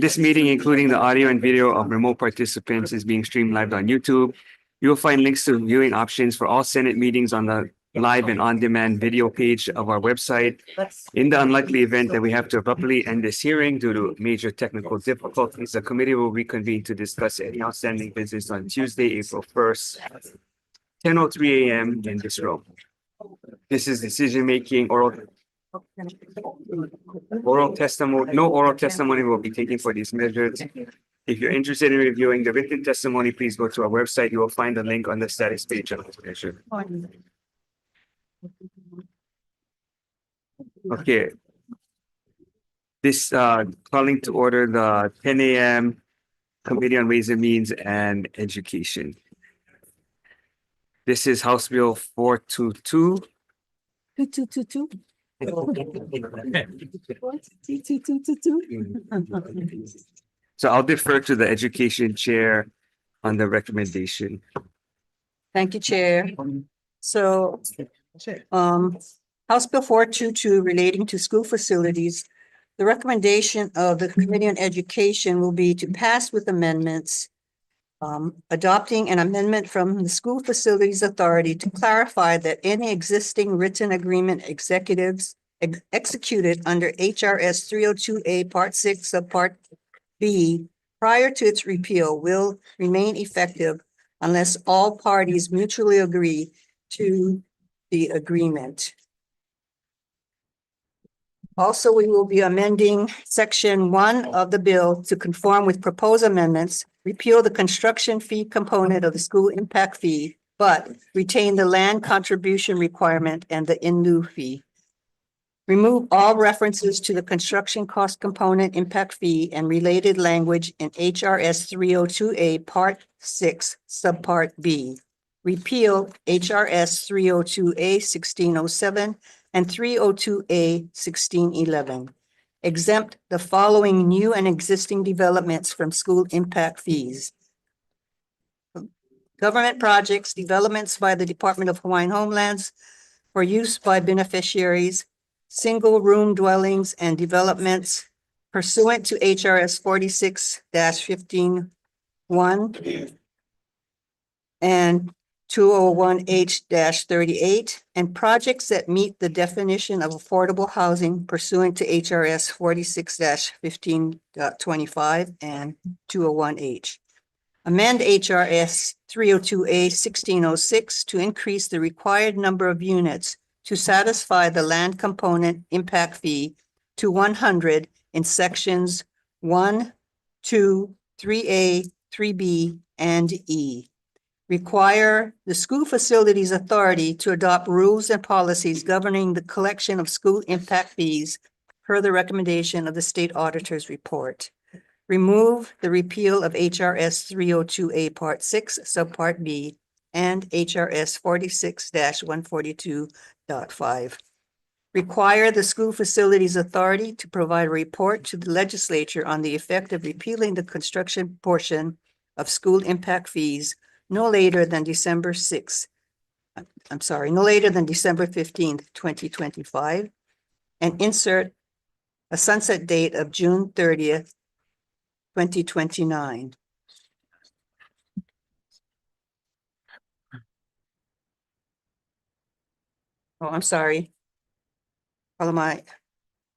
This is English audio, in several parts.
This meeting, including the audio and video of remote participants, is being streamed live on YouTube. You will find links to viewing options for all Senate meetings on the live and on-demand video page of our website. In the unlikely event that we have to abruptly end this hearing due to major technical difficulties, the committee will reconvene to discuss any outstanding business on Tuesday, April 1st, 10:03 a.m. in this room. This is decision-making, oral testimony. No oral testimony will be taken for these measures. If you're interested in reviewing the written testimony, please go to our website. You will find the link on the status page of this measure. Okay. This calling to order the 10 a.m. Committee on Ways and Means and Education. This is House Bill 422. 2222. So I'll defer to the Education Chair on the recommendation. Thank you, Chair. So, House Bill 422 relating to school facilities. The recommendation of the Committee on Education will be to pass with amendments, adopting an amendment from the School Facilities Authority to clarify that any existing written agreement executed under HRS 302A Part 6 Subpart B prior to its repeal will remain effective unless all parties mutually agree to the agreement. Also, we will be amending Section 1 of the bill to conform with proposed amendments, repeal the construction fee component of the school impact fee, but retain the land contribution requirement and the in lieu fee. Remove all references to the construction cost component impact fee and related language in HRS 302A Part 6 Subpart B. Repeal HRS 302A 1607 and 302A 1611. Exempt the following new and existing developments from school impact fees. Government projects, developments by the Department of Hawaiian Homelands for use by beneficiaries, single room dwellings and developments pursuant to HRS 46-15-1 and 201H-38, and projects that meet the definition of affordable housing pursuant to HRS 46-15.25 and 201H. Amend HRS 302A 1606 to increase the required number of units to satisfy the land component impact fee to 100 in sections 1, 2, 3A, 3B, and E. Require the School Facilities Authority to adopt rules and policies governing the collection of school impact fees per the recommendation of the State Auditor's Report. Remove the repeal of HRS 302A Part 6 Subpart B and HRS 46-142.5. Require the School Facilities Authority to provide a report to the legislature on the effect of repealing the construction portion of school impact fees no later than December 15th, 2025, and insert a sunset date of June 30th, 2029. Oh, I'm sorry.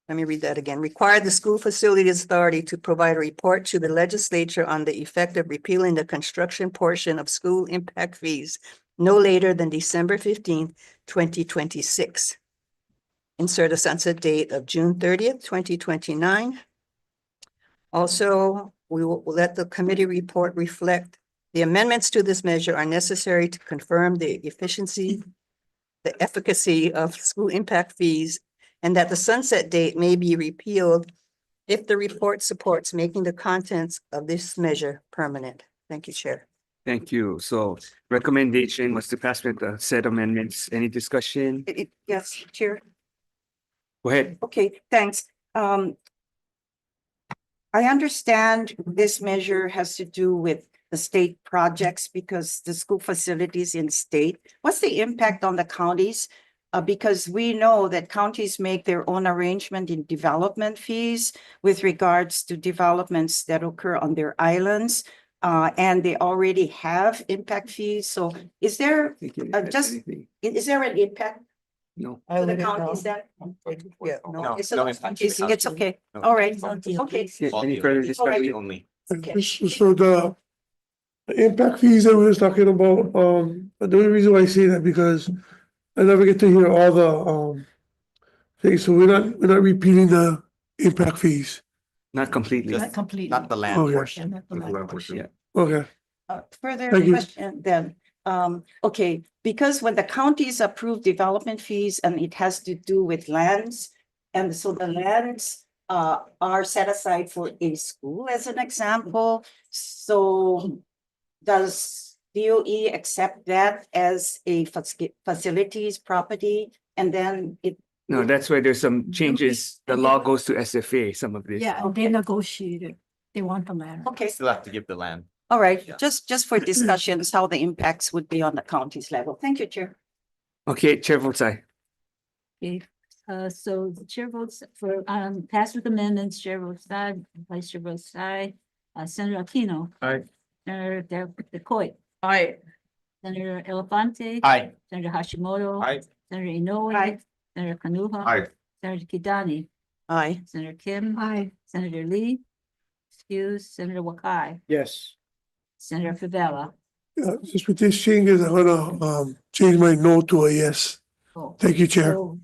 Let me read that again. Require the School Facilities Authority to provide a report to the legislature on the effect of repealing the construction portion of school impact fees no later than December 15th, 2026. Insert a sunset date of June 30th, 2029. Also, we will let the committee report reflect the amendments to this measure are necessary to confirm the efficacy of school impact fees, and that the sunset date may be repealed if the report supports making the contents of this measure permanent. Thank you, Chair. Thank you. So recommendation was to pass with the said amendments. Any discussion? Yes, Chair. Go ahead. Okay, thanks. I understand this measure has to do with the state projects because the school facilities in state. What's the impact on the counties because we know that counties make their own arrangement in development fees with regards to developments that occur on their islands. And they already have impact fees. So is there, just- is there an impact No. I to the wouldn't know. counties then? Yeah, no. It's, no impact. it's okay. No. All right. Okay. Yeah, any further discussion? Only. Okay. So the impact fees that we was talking about, the only reason why I say that because I never get to hear all the things, so we're not repeating the impact fees. Not completely. Just completely. not the land Okay. portion. Yeah. Okay, Further Thank you. question then, okay, because when the counties approve development fees and it has to do with lands. And so the lands are set aside for a school as an example, so does DOE accept that as a facilities property? And then it, No, that's why there's some changes. The law goes to SFA, some of this. Yeah, and they negotiated. They want the land. okay, Still have to give the land. all right, Yeah. just for discussions, how the impacts would be on the county's level. Thank you, Chair. Okay, Chair votes aye. Okay, so the chair votes for, pass with amendments, chair votes aye, vice chair votes aye. Senator Aquino. Aye. Senator DeCoy. Aye. Senator Elafante. Aye. Senator Hashimoto. Aye. Senator Inoue. Aye. Senator Kanuha. Aye. Senator Kidani. Aye. Senator Kim. Aye. Senator Lee. Excuse, Senator Wakai. Yes. Senator Favela. just with these changes, I'm gonna change my no to a yes. Oh, Thank you, Chair. oh,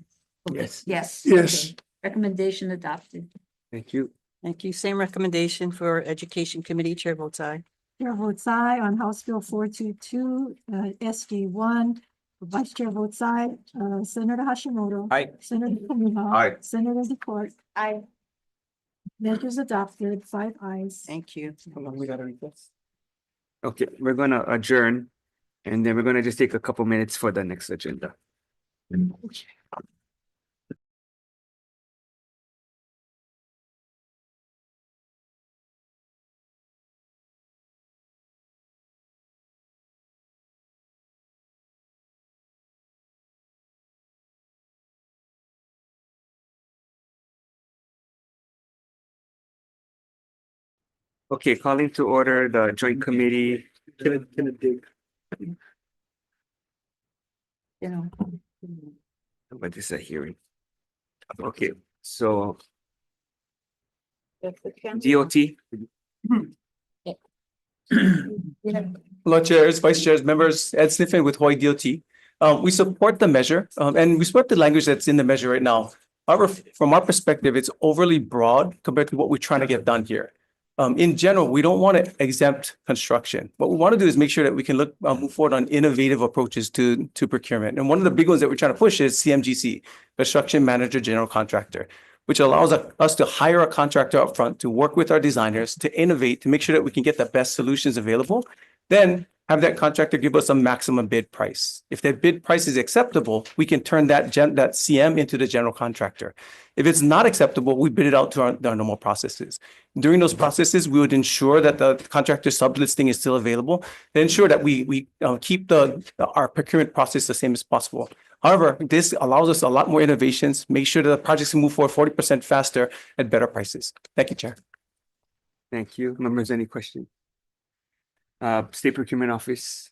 okay, Yes. yes. Yes. okay. Recommendation adopted. Thank you. Thank you. Same recommendation for Education Committee. Chair votes aye. Chair votes aye on House Bill 422, SG1. Vice Chair votes aye. Senator Hashimoto. Aye. Senator Kanuha. Aye. Senator DeCourt. Aye. Measures adopted, 5 ayes. Thank you. How long we gotta request? Okay, we're gonna adjourn and then we're gonna just take a couple minutes for the next agenda. Okay, calling to order the joint committee. You know. What is a hearing? Okay, so DOT, Hello, chairs, vice chairs, members, Ed Sniffen with Hawaii DOT. We support the measure, and we support the language that's in the measure right now. However, from our perspective, it's overly broad compared to what we're trying to get done here. In general, we don't want to exempt construction. What we want to do is make sure that we can move forward on innovative approaches to procurement. And one of the big ones that we're trying to push is CMGC, Construction Manager General Contractor, which allows us to hire a contractor upfront to work with our designers to innovate, to make sure that we can get the best solutions available. Then have that contractor give us a maximum bid price. If that bid price is acceptable, we can turn that CM into the general contractor. If it's not acceptable, we bid it out to our normal processes. During those processes, we would ensure that the contractor sublisting is still available, and ensure that we keep our procurement process the same as possible. However, this allows us a lot more innovations, make sure that the projects can move forward 40% faster at better prices. Thank you, Chair. thank you. Members, any questions? State Procurement Office.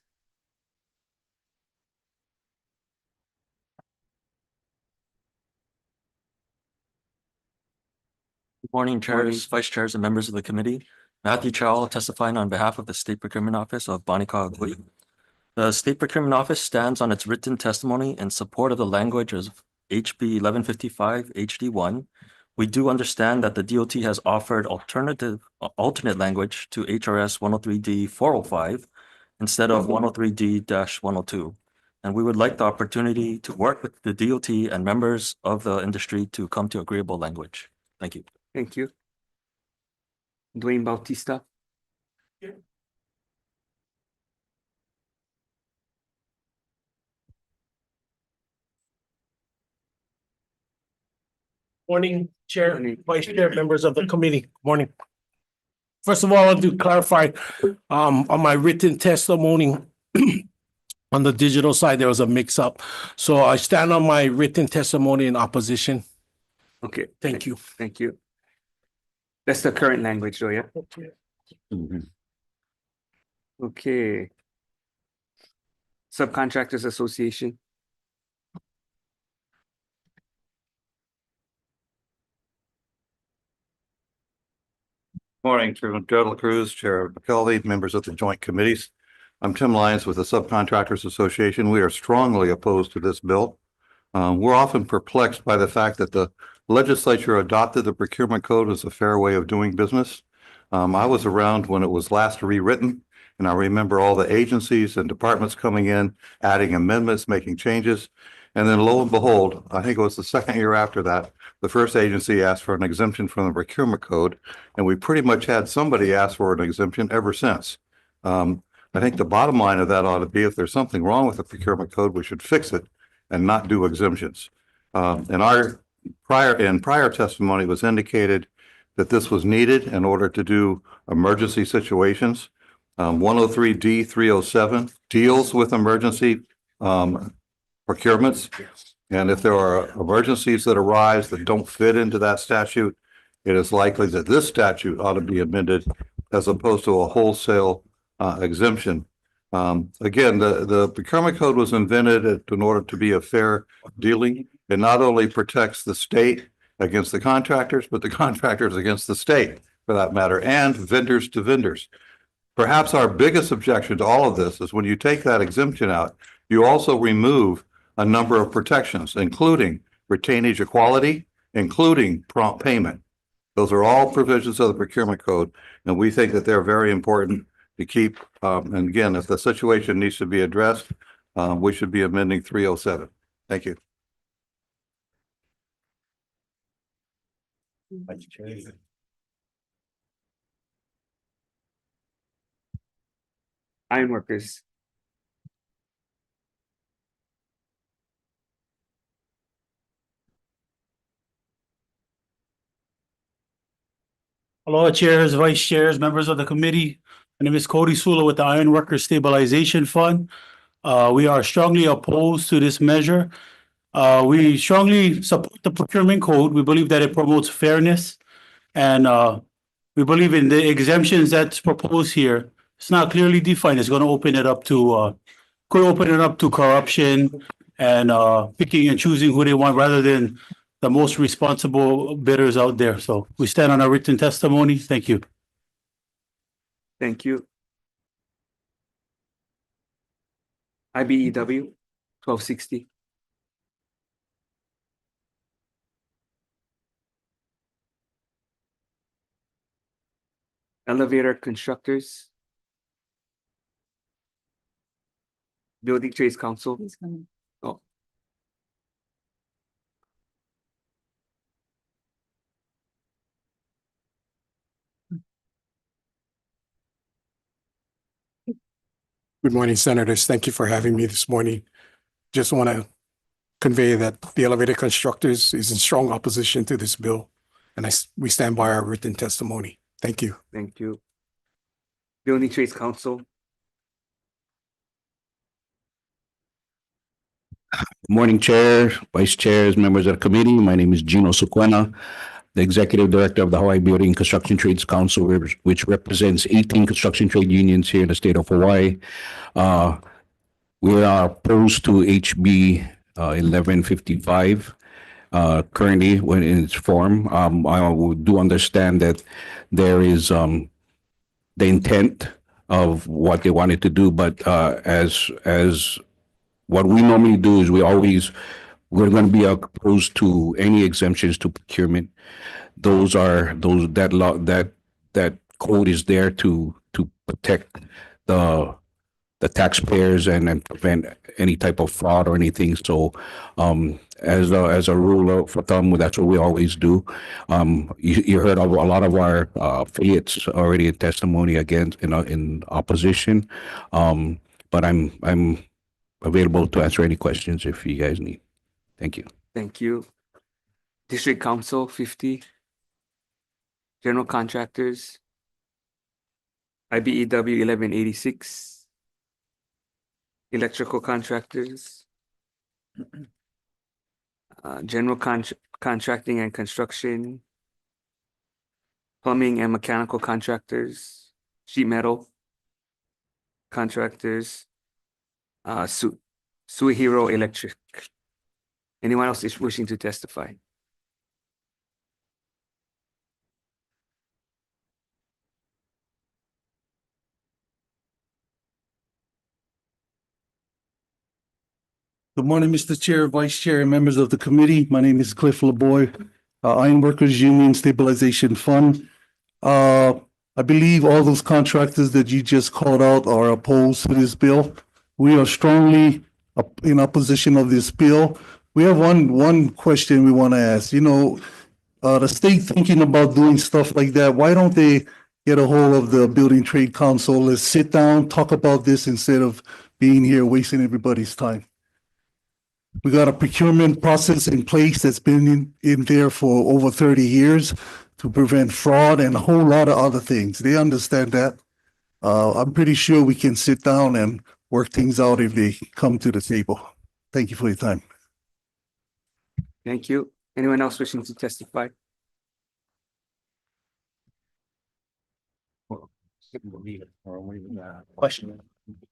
Good morning, chairs, vice chairs, and members of the committee. Matthew Chow testifying on behalf of the State Procurement Office of Banika'a, Hawaii. The State Procurement Office stands on its written testimony in support of the language of HB 1155 HD1. We do understand that the DOT has offered alternate language to HRS 103D 405 instead of 103D-102. And we would like the opportunity to work with the DOT and members of the industry to come to agreeable language. Thank you. Thank you. Dwayne Bautista. Morning, Chair, Morning. Vice Chair, members of the committee. Morning. First of all, I want to clarify on my written testimony. On the digital side, there was a mix up. So I stand on my written testimony in opposition. Okay. Thank you. Thank you. That's the current language though, yeah? Okay. Subcontractors Association. Morning, Chairman Gerald Cruz, Chair of McKelvey, members of the joint committees. I'm Tim Lyons with the Subcontractors Association. We are strongly opposed to this bill. We're often perplexed by the fact that the legislature adopted the procurement code as a fair way of doing business. I was around when it was last rewritten, and I remember all the agencies and departments coming in, adding amendments, making changes. And then lo and behold, I think it was the second year after that, the first agency asked for an exemption from the procurement code, and we pretty much had somebody ask for an exemption ever since. I think the bottom line of that ought to be if there's something wrong with the procurement code, we should fix it and not do exemptions. And our prior testimony was indicated that this was needed in order to do emergency situations. 103D 307 deals with emergency procurements. And if there are emergencies that arise that don't fit into that statute, it is likely that this statute ought to be amended as opposed to a wholesale exemption. Again, the procurement code was invented in order to be a fair dealing. It not only protects the state against the contractors, but the contractors against the state, for that matter, and vendors to vendors. Perhaps our biggest objection to all of this is when you take that exemption out, you also remove a number of protections, including retainage equality, including prompt payment. Those are all provisions of the procurement code, and we think that they're very important to keep. And again, if the situation needs to be addressed, we should be amending 307. Thank you. Ironworkers. Hello, chairs, vice chairs, members of the committee. My name is Cody Sula with the Ironworkers Stabilization Fund. We are strongly opposed to this measure. We strongly support the procurement code. We believe that it promotes fairness. And we believe in the exemptions that's proposed here. It's not clearly defined. It's going to open it up to corruption and picking and choosing who they want rather than the most responsible bidders out there. So we stand on our written testimony. Thank you. Thank you. IBEW 1260. Elevator Constructors. Building Trades Council. He's coming. Oh. Good morning, Senators. Thank you for having me this morning. Just want to convey that the elevator constructors is in strong opposition to this bill, and we stand by our written testimony. Thank you. Thank you. Building Trades Council. Morning, Chair, Vice Chairs, members of the committee. My name is Gino Suquena, the Executive Director of the Hawaii Building Construction Trades Council, which represents 18 construction trade unions here in the state of Hawaii. We are opposed to HB 1155 currently when in its form. I do understand that there is the intent of what they wanted to do, but as what we normally do is we're going to be opposed to any exemptions to procurement. That code is there to protect the taxpayers and prevent any type of fraud or anything. So as a rule of thumb, that's what we always do. You heard of a lot of our affiliates already in testimony against in opposition. But I'm available to answer any questions if you guys need. Thank you. Thank you. District Council 50. General Contractors. IBEW 1186. electrical contractors, general contracting and construction, plumbing and mechanical contractors, sheet metal contractors, Suihiro Electric. Anyone else is wishing to testify? Good morning, Mr. Chair, Vice Chair, and members of the committee. My name is Cliff LeBoy, Iron Workers Union Stabilization Fund. I believe all those contractors that you just called out are opposed to this bill. We are strongly in opposition of this bill. We have one question we want to ask. You know, the state thinking about doing stuff like that, why don't they get a hold of the Building Trade Council? Let's sit down, talk about this instead of being here wasting everybody's time. We got a procurement process in place that's been in there for over 30 years to prevent fraud and a whole lot of other things. They understand that. I'm pretty sure we can sit down and work things out if they come to the table. Thank you for your time. Thank you. Anyone else wishing to testify? Question.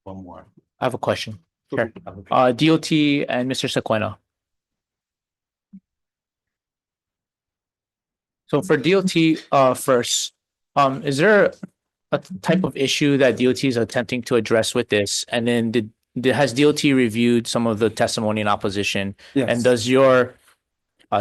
One more. I have a question. Sure. DOT and Mr. Sequena. So for DOT, first, is there a type of issue that DOT is attempting to address with this? And then has DOT reviewed some of the testimony in opposition? Yes. And does your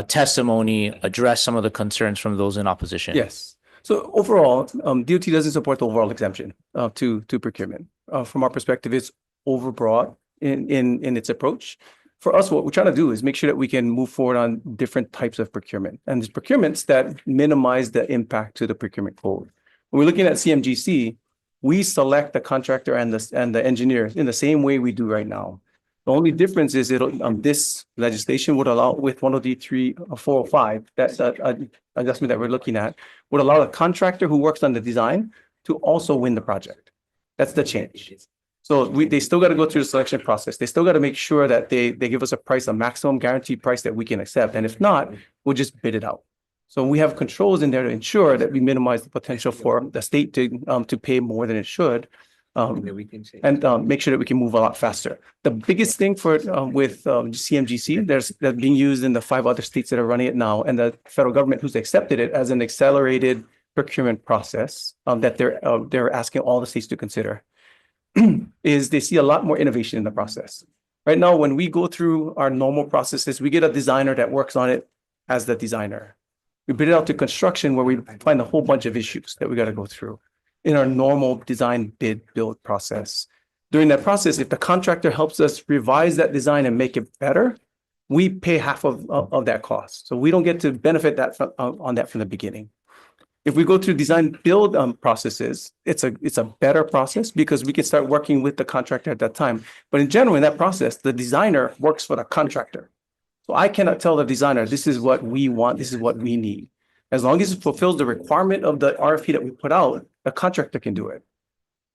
testimony address some of the concerns from those in opposition? Yes. So overall, DOT doesn't support the overall exemption to procurement. From our perspective, it's overbroad in its approach. For us, what we're trying to do is make sure that we can move forward on different types of procurement, and there's procurements that minimize the impact to the procurement code. When we're looking at CMGC, we select the contractor and the engineer in the same way we do right now. The only difference is this legislation would allow, with 103 405, that adjustment that we're looking at, would allow a contractor who works on the design to also win the project. That's the change. So they still got to go through the selection process. They still got to make sure that they give us a price, a maximum guaranteed price that we can accept. And if not, we'll just bid it out. So we have controls in there to ensure that we minimize the potential for the state to pay more than it should, and make sure that we can move a lot faster. The biggest thing for with CMGC, that's being used in the 5 other states that are running it now, and the federal government who's accepted it as an accelerated procurement process that they're asking all the states to consider, is they see a lot more innovation in the process. Right now, when we go through our normal processes, we get a designer that works on it as the designer. We bid it out to construction where we find a whole bunch of issues that we got to go through in our normal design bid build process. During that process, if the contractor helps us revise that design and make it better, we pay half of that cost. So we don't get to benefit that on that from the beginning. If we go through design build processes, it's a better process because we can start working with the contractor at that time. But in general, in that process, the designer works for the contractor. So I cannot tell the designer, this is what we want, this is what we need. As long as it fulfills the requirement of the RFP that we put out, the contractor can do it.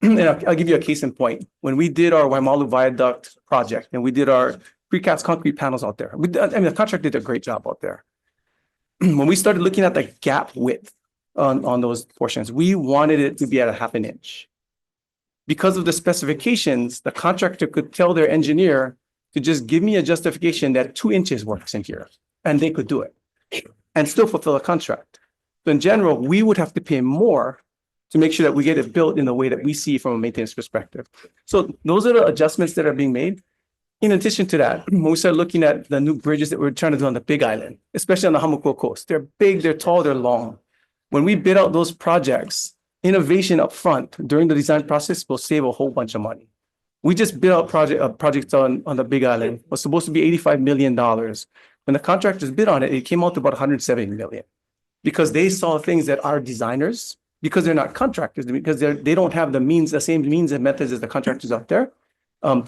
And I'll give you a case in point. When we did our Waimalu Viaduct project and we did our precast concrete panels out there, the contractor did a great job out there. When we started looking at the gap width on those portions, we wanted it to be at a 1/2 inch. Because of the specifications, the contractor could tell their engineer to just give me a justification that 2 inches works in here, and they could do it and still fulfill a contract. So in general, we would have to pay more to make sure that we get it built in the way that we see from a maintenance perspective. So those are the adjustments that are being made. In addition to that, when we start looking at the new bridges that we're trying to do on the Big Island, especially on the Hamakua coast, they're big, they're tall, they're long. When we bid out those projects, innovation up front during the design process will save a whole bunch of money. We just bid out projects on the Big Island, was supposed to be $85 million. When the contractors bid on it, it came out to about $170 million. Because they saw things that our designers, because they're not contractors, because they don't have the same means and methods as the contractors out there,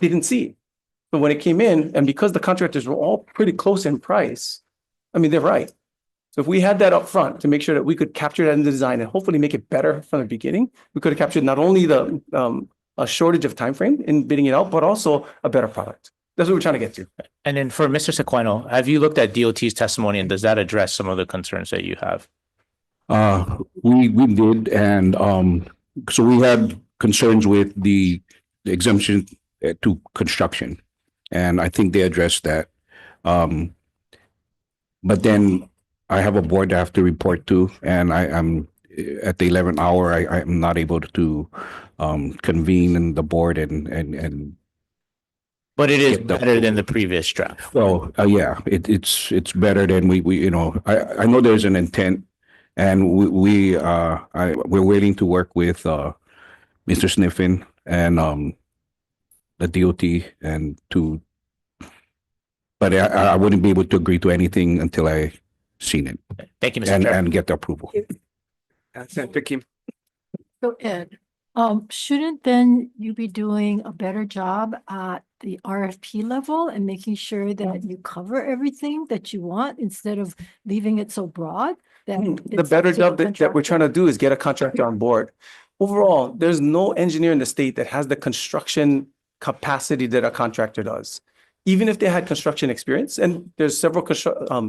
didn't see. But when it came in, and because the contractors were all pretty close in price, I mean, they're right. So if we had that up front to make sure that we could capture that in the design and hopefully make it better from the beginning, we could have captured not only the a shortage of time frame in bidding it out, but also a better product. That's what we're trying to get to. And then for Mr. Sequino, have you looked at DOT's testimony and does that address some of the concerns that you have? We did, and so we had concerns with the exemption to construction, and I think they addressed that. But then I have a board I have to report to, and I'm at the 11th hour. I'm not able to convene in the board and. But it is Get the better than the previous draft. Well, yeah, it's better than we I know there's an intent, and we're willing to work with Mr. Sniffen and the DOT and but I wouldn't be able to agree to anything until I seen it Thank you, Mr. Chair. and get the approval. Senator Kim. So Ed, shouldn't then you be doing a better job at the RFP level and making sure that you cover everything that you want instead of leaving it so broad? That The it's better up to job the that we're contractor? trying to do is get a contractor on board. Overall, there's no engineer in the state that has the construction capacity that a contractor does. Even if they had construction experience, and there's several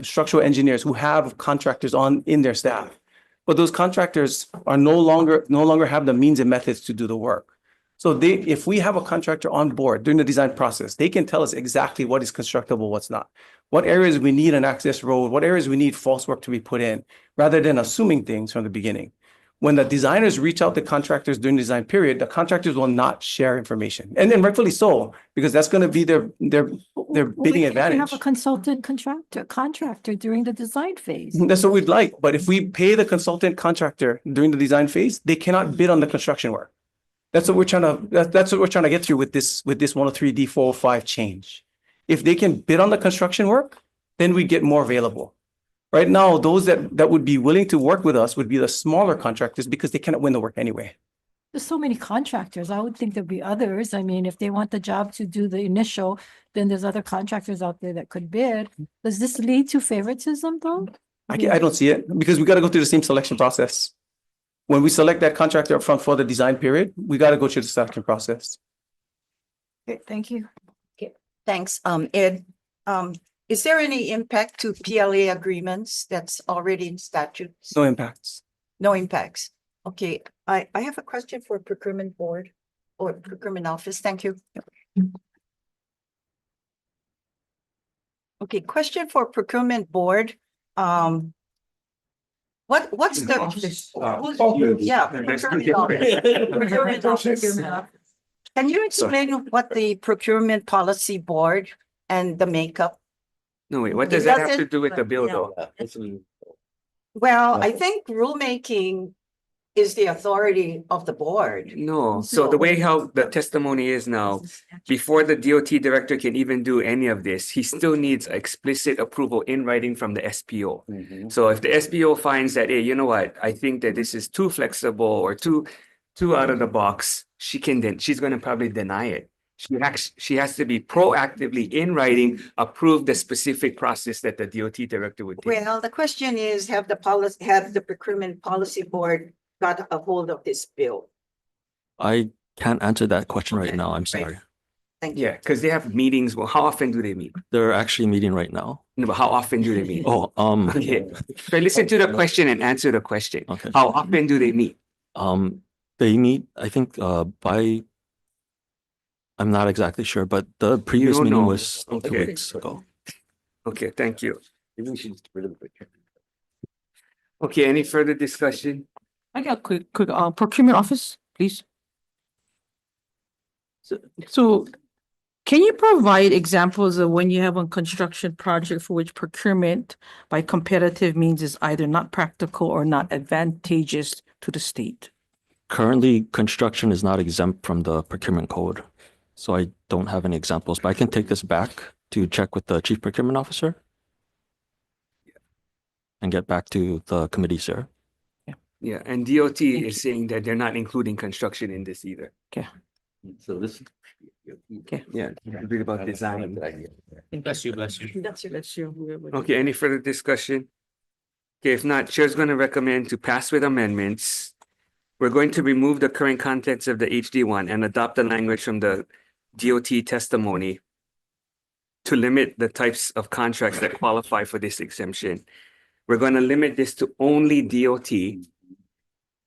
structural engineers who have contractors in their staff, but those contractors are no longer have the means and methods to do the work. So if we have a contractor on board during the design process, they can tell us exactly what is constructible, what's not, what areas we need an access road, what areas we need false work to be put in, rather than assuming things from the beginning. When the designers reach out to contractors during the design period, the contractors will not share information, and then rightfully so, because that's going to be their Well, bidding we advantage. have a consultant contractor during the design phase. That's what we'd like. But if we pay the consultant contractor during the design phase, they cannot bid on the construction work. That's what we're trying to, that's what we're trying to get through with this 103D 405 change. If they can bid on the construction work, then we get more available. Right now, those that would be willing to work with us would be the smaller contractors because they cannot win the work anyway. There's so many contractors. I would think there'd be others. I mean, if they want the job to do the initial, then there's other contractors out there that could bid. Does this lead to favoritism though? I don't see it because we got to go through the same selection process. When we select that contractor up front for the design period, we got to go through the selection process. Okay, thank you. Thanks, Ed. Is there any impact to PLA agreements that's already in statutes? No impacts. No impacts. Okay, I have a question for procurement board or procurement office. Thank you. Okay, question for procurement board. What's the? Yeah. Procurement office. Can you explain what the procurement policy board and the makeup? No, wait, what does that have to do with the bill though? Well, I think rulemaking is the authority of the board. No, so the way how the testimony is now, before the DOT director can even do any of this, he still needs explicit approval in writing from the SPO. So if the SPO finds that, hey, you know what, I think that this is too flexible or too out of the box, she's gonna probably deny it. She has to be proactively in writing, approve the specific process that the DOT director would take. Well, the question is, have the procurement policy board got a hold of this bill? I can't answer that question right now. I'm sorry. Thank you. Yeah, because they have meetings. Well, how often do they meet? They're actually meeting right now. No, but how often do they meet? Oh, Okay, so listen to the question and answer the question. okay. How often do they meet? They meet, I think, I'm not exactly sure, but the previous don't meeting know. was 2 Okay. weeks ago. Okay, thank you. Okay, any further discussion? I got a quick, procurement office, please. So can you provide examples of when you have a construction project for which procurement by competitive means is either not practical or not advantageous to the state? Currently, construction is not exempt from the procurement code. So I don't have any examples, but I can take this back to check with the chief procurement officer and get back to the committee, sir. Yeah, and DOT is saying that they're not including construction in this either. Okay. So this. Okay. Yeah, read about design. Bless you, bless you. That's your. Okay, any further discussion? Okay, if not, chair's gonna recommend to pass with amendments. We're going to remove the current contents of the HD one and adopt the language from the DOT testimony to limit the types of contracts that qualify for this exemption. We're going to limit this to only DOT.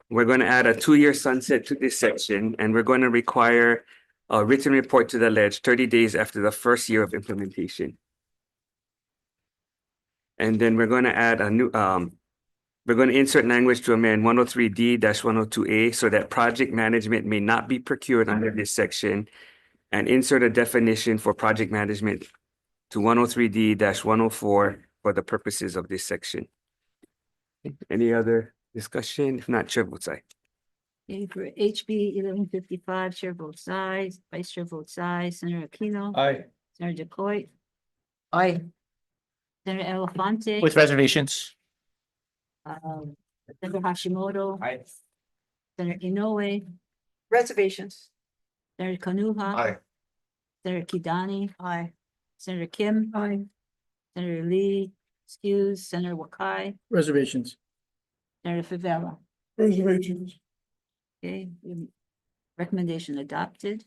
We're going to add a 2-year sunset to this section, and we're going to require a written report to the ledge 30 days after the first year of implementation. And then we're going to add a new, we're going to insert language to amend 103D-102A so that project management may not be procured under this section, and insert a definition for project management to 103D-104 for the purposes of this section. Any other discussion? If not, Chair votes aye. Okay, for HB 1155, Chair votes aye, Vice Chair votes aye, Senator Aquino. Aye. Senator Decoit, Aye. Senator Elafante. With reservations. Senator Hashimoto. Aye. Senator Inoue, Reservations. Senator Kanuha. Aye. Senator Kidani, Aye. Senator Kim. Aye. Senator Lee, excuse, Senator Wakai, Reservations. Senator Favela. Reservations. Okay, recommendation adopted.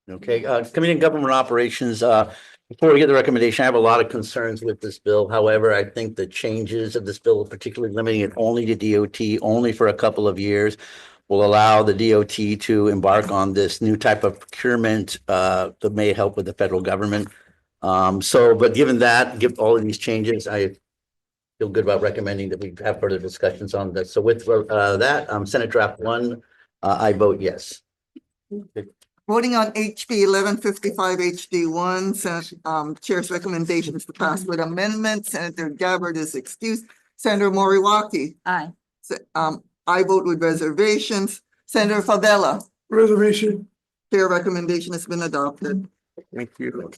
Okay, Committee on Government Operations, before we get the recommendation, I have a lot of concerns with this bill. However, I think the changes of this bill, particularly limiting it only to DOT, only for a couple of years, will allow the DOT to embark on this new type of procurement that may help with the federal government. But given that, give all of these changes, I feel good about recommending that we have further discussions on this. So with that, Senate Draft 1, I vote yes. Voting on HB 1155 HD1, Chair's recommendation is to pass with amendment. Senator Gabbard is excused. Senator Moriwaki. Aye. I vote with reservations. Senator Favela. Reservation. Chair recommendation has been adopted. Thank you.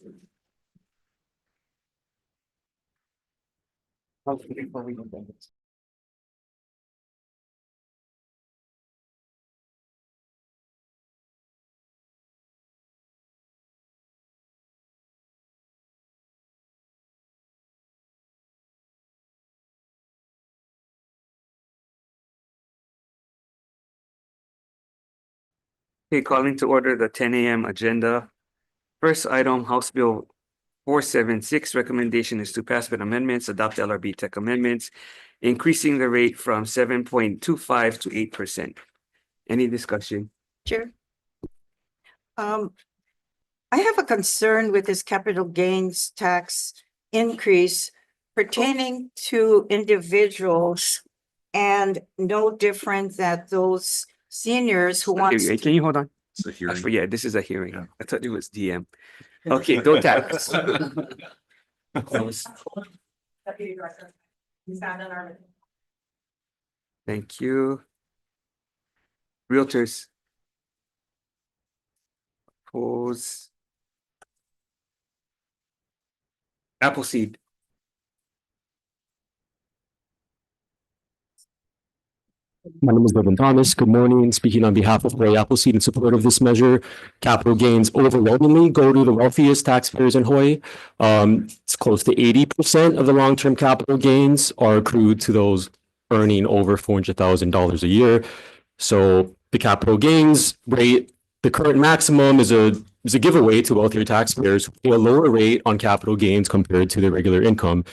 Okay, calling to order the 10 a.m. agenda. First item, House Bill 476, recommendation is to pass with amendments, adopt LRB tech amendments, increasing the rate from 7.25 to 8%. Any discussion? Chair. I have a concern with this capital gains tax increase pertaining to individuals and no different that those seniors who want. Can you hold on? I forget, this is a hearing. I thought it was DM. Okay, don't tax. Thank you. Realtors. Pose. Appleseed. My name is Levin Thomas. Good morning. Speaking on behalf of Hawaii Appleseed in support of this measure, capital gains overwhelmingly go to the wealthiest taxpayers in Hawaii. It's close to 80% of the long-term capital gains are accrued to those earning over $400,000 a year. So the capital gains rate, the current maximum is a giveaway to wealthier taxpayers who pay a lower rate on capital gains compared to their regular income.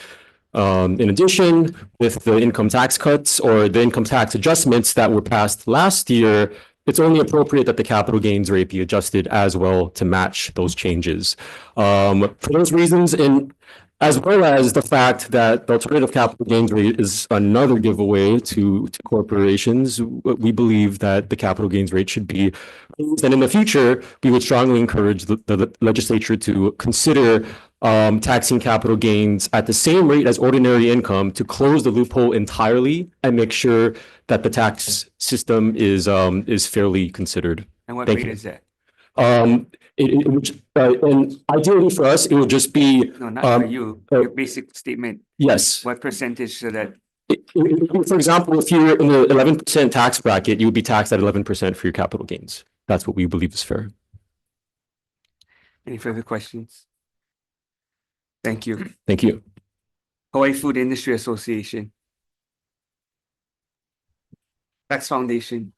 In addition, with the income tax cuts or the income tax adjustments that were passed last year, it's only appropriate that the capital gains rate be adjusted as well to match those changes. For those reasons, and as well as the fact that the alternative capital gains rate is another giveaway to corporations, we believe that the capital gains rate should be raised. And in the future, we would strongly encourage the legislature to consider taxing capital gains at the same rate as ordinary income to close the loophole entirely and make sure that the tax system is fairly considered. And what Thank rate you. is that? And ideally for us, it would just be. No, not for you. Your basic statement. Yes. What percentage so that? For example, if you're in the 11% tax bracket, you would be taxed at 11% for your capital gains. That's what we believe is fair. Any further questions? Thank you. Thank you. Hawaii Food Industry Association. Tax Foundation.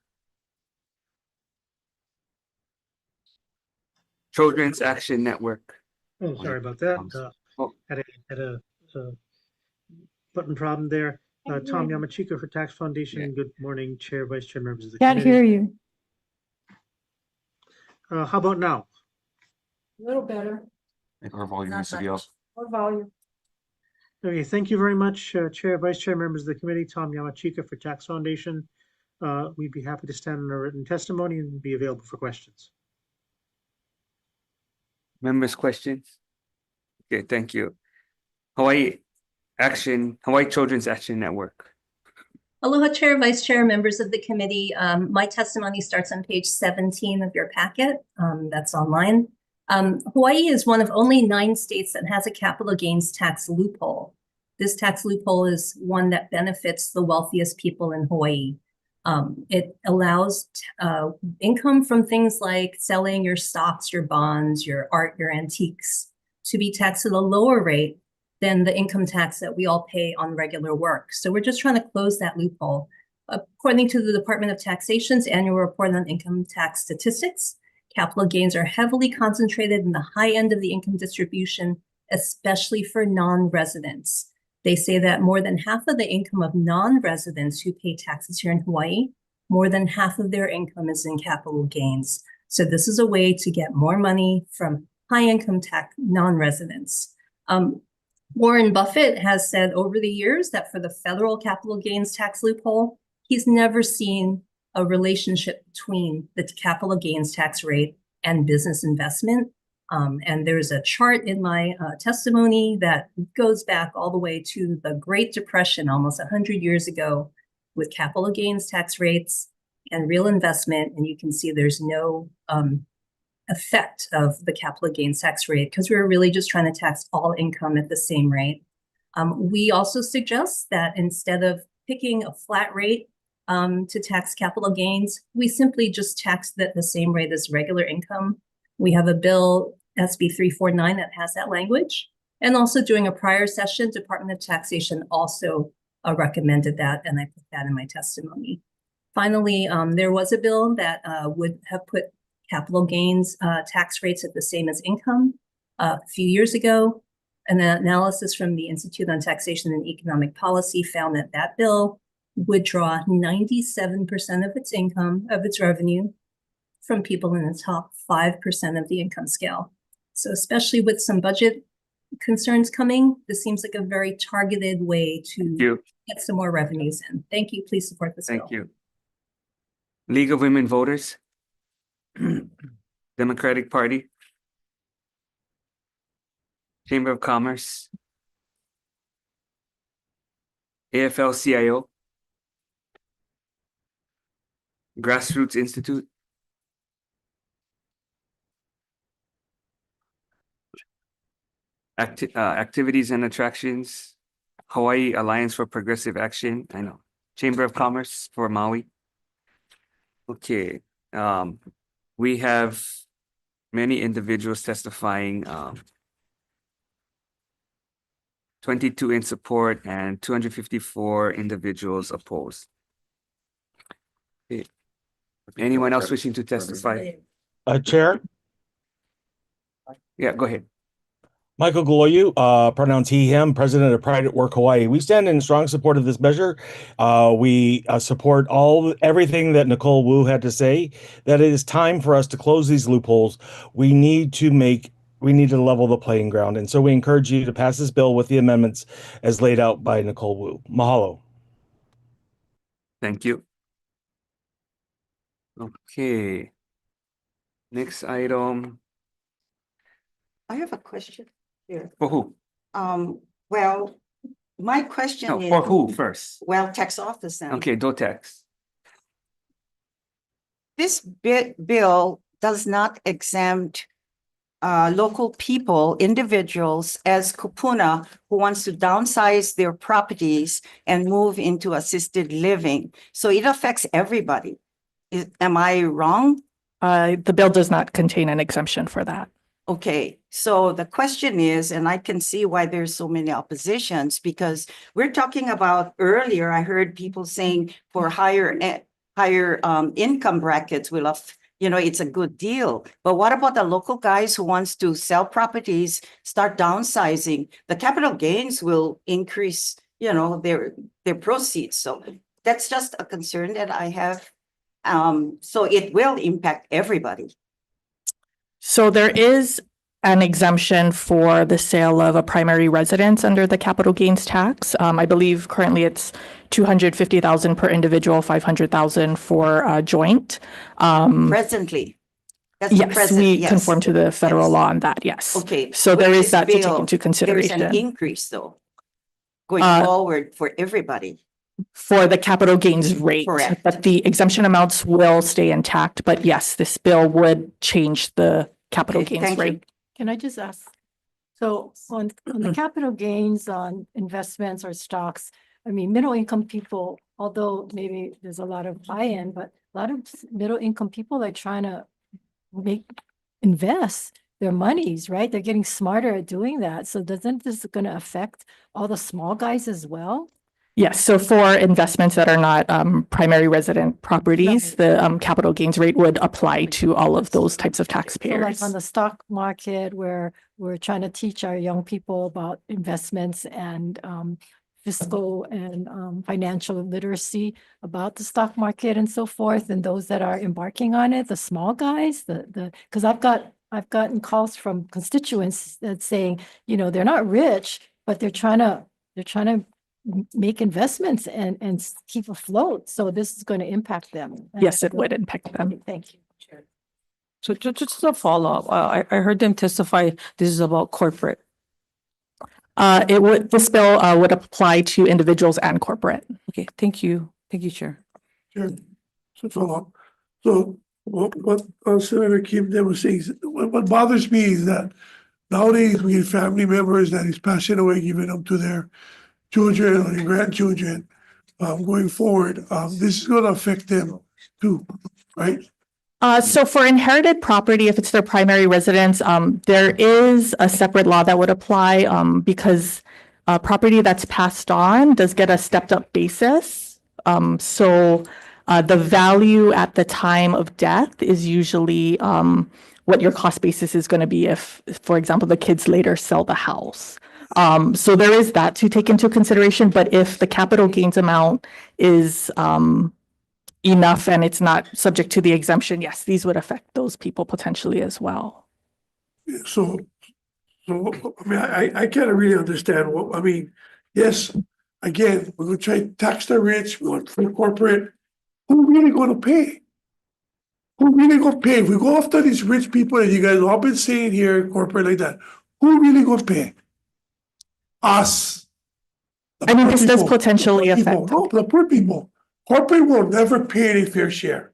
Children's Action Network. Oh, sorry about that. Oh. Had a button problem there. Tom Yamachika for Tax Foundation. Good morning, Chair, Vice Chair, members of the Can't hear committee. you. How about now? A little better. I think our volume needs to be up. More volume. Okay, thank you very much, Chair, Vice Chair, members of the committee. Tom Yamachika for Tax Foundation. We'd be happy to stand in a written testimony and be available for questions. Members' questions? Okay, thank you. Hawaii Children's Action Network. Aloha, Chair, Vice Chair, members of the committee. My testimony starts on page 17 of your packet. That's online. Hawaii is one of only 9 states that has a capital gains tax loophole. This tax loophole is one that benefits the wealthiest people in Hawaii. It allows income from things like selling your stocks, your bonds, your art, your antiques to be taxed at a lower rate than the income tax that we all pay on regular work. So we're just trying to close that loophole. According to the Department of Taxation's annual report on income tax statistics, capital gains are heavily concentrated in the high end of the income distribution, especially for non-residents. They say that more than half of the income of non-residents who pay taxes here in Hawaii, more than half of their income is in capital gains. So this is a way to get more money from high income tax non-residents. Warren Buffett has said over the years that for the federal capital gains tax loophole, he's never seen a relationship between the capital gains tax rate and business investment. And there's a chart in my testimony that goes back all the way to the Great Depression, almost 100 years ago, with capital gains tax rates and real investment. And you can see there's no effect of the capital gains tax rate because we're really just trying to tax all income at the same rate. We also suggest that instead of picking a flat rate to tax capital gains, we simply just tax that the same rate as regular income. We have a bill, SB 349, that has that language. And also during a prior session, Department of Taxation also recommended that, and I put that in my testimony. Finally, there was a bill that would have put capital gains tax rates at the same as income a few years ago. An analysis from the Institute on Taxation and Economic Policy found that that bill would draw 97% of its income, of its revenue, from people in the top 5% of the income scale. So especially with some budget concerns coming, this seems like a very targeted way to get some more revenues in. Thank you. Please support this bill. Thank you. League of Women Voters. Democratic Party. Chamber of Commerce. AFL-CIO. Grassroots Institute. Activities and Attractions. Hawaii Alliance for Progressive Action. I know. Chamber of Commerce for Maui. Okay. We have many individuals testifying, 22 in support and 254 individuals opposed. Okay. Anyone else wishing to testify? Chair, Yeah, go ahead. Michael Galoyu, pronouns he, him, president of Pride at Work Hawaii. We stand in strong support of this measure. We support everything that Nicole Wu had to say, that it is time for us to close these loopholes. We need to level the playing ground. And so we encourage you to pass this bill with the amendments as laid out by Nicole Wu. Mahalo. Thank you. Okay. Next item. I have a question here. For who? Well, my question No, is. for who first? Well, tax office then. Okay, do tax. This bill does not exempt local people, individuals as kupuna who wants to downsize their properties and move into assisted living. So it affects everybody. Am I wrong? The bill does not contain an exemption for that. Okay, so the question is, and I can see why there's so many oppositions, because we're talking about earlier, I heard people saying for higher income brackets will it's a good deal. But what about the local guys who wants to sell properties, start downsizing? The capital gains will increase, their proceeds. So that's just a concern that I have. So it will impact everybody. So there is an exemption for the sale of a primary residence under the capital gains tax. I believe currently it's 250,000 per individual, 500,000 for joint. Presently. That's the Yes, present, we yes. conform to the federal law on that, yes. Okay. So with there is this that to take bill, into consideration. There's an increase though, going forward for everybody. For the capital gains rate. Correct. But the exemption amounts will stay intact. But yes, this bill would change the capital Okay, gains thank you. rate. Can I just ask? So on the capital gains on investments or stocks, I mean, middle income people, although maybe there's a lot of buy-in, but a lot of middle income people are trying to invest their monies, right? They're getting smarter at doing that. So doesn't this going to affect all the small guys as well? Yes, so for investments that are not primary resident properties, the capital gains rate would apply to all of those types of So like taxpayers. on the stock market where we're trying to teach our young people about investments and fiscal and financial literacy about the stock market and so forth, and those that are embarking on it, the small guys, because I've gotten calls from constituents that saying, they're not rich, but they're trying to make investments and keep afloat. So this is going to impact them. Yes, it would impact them. Thank you. So just a follow-up, I heard them testify, this is about corporate. This bill would apply to individuals and corporate. Okay, thank you. Thank you, Chair. Sure. So what Senator Kim then was saying, what bothers me is that nowadays we have family members that is passing away, giving them to their children or grandchildren. Going forward, this is going to affect them too, right? So for inherited property, if it's their primary residence, there is a separate law that would apply because property that's passed on does get a stepped up basis. So the value at the time of death is usually what your cost basis is going to be if, for example, the kids later sell the house. So there is that to take into consideration, but if the capital gains amount is enough and it's not subject to the exemption, yes, these would affect those people potentially as well. So I mean, I can't really understand yes, again, we're going to try to tax the rich, we want for corporate. Who really going to pay? Who really going to pay? If we go after these rich people that you guys all been saying here, corporate like that, who really going to pay? Us. I mean, this does potentially affect. No, the poor people. Corporate will never pay any fair share.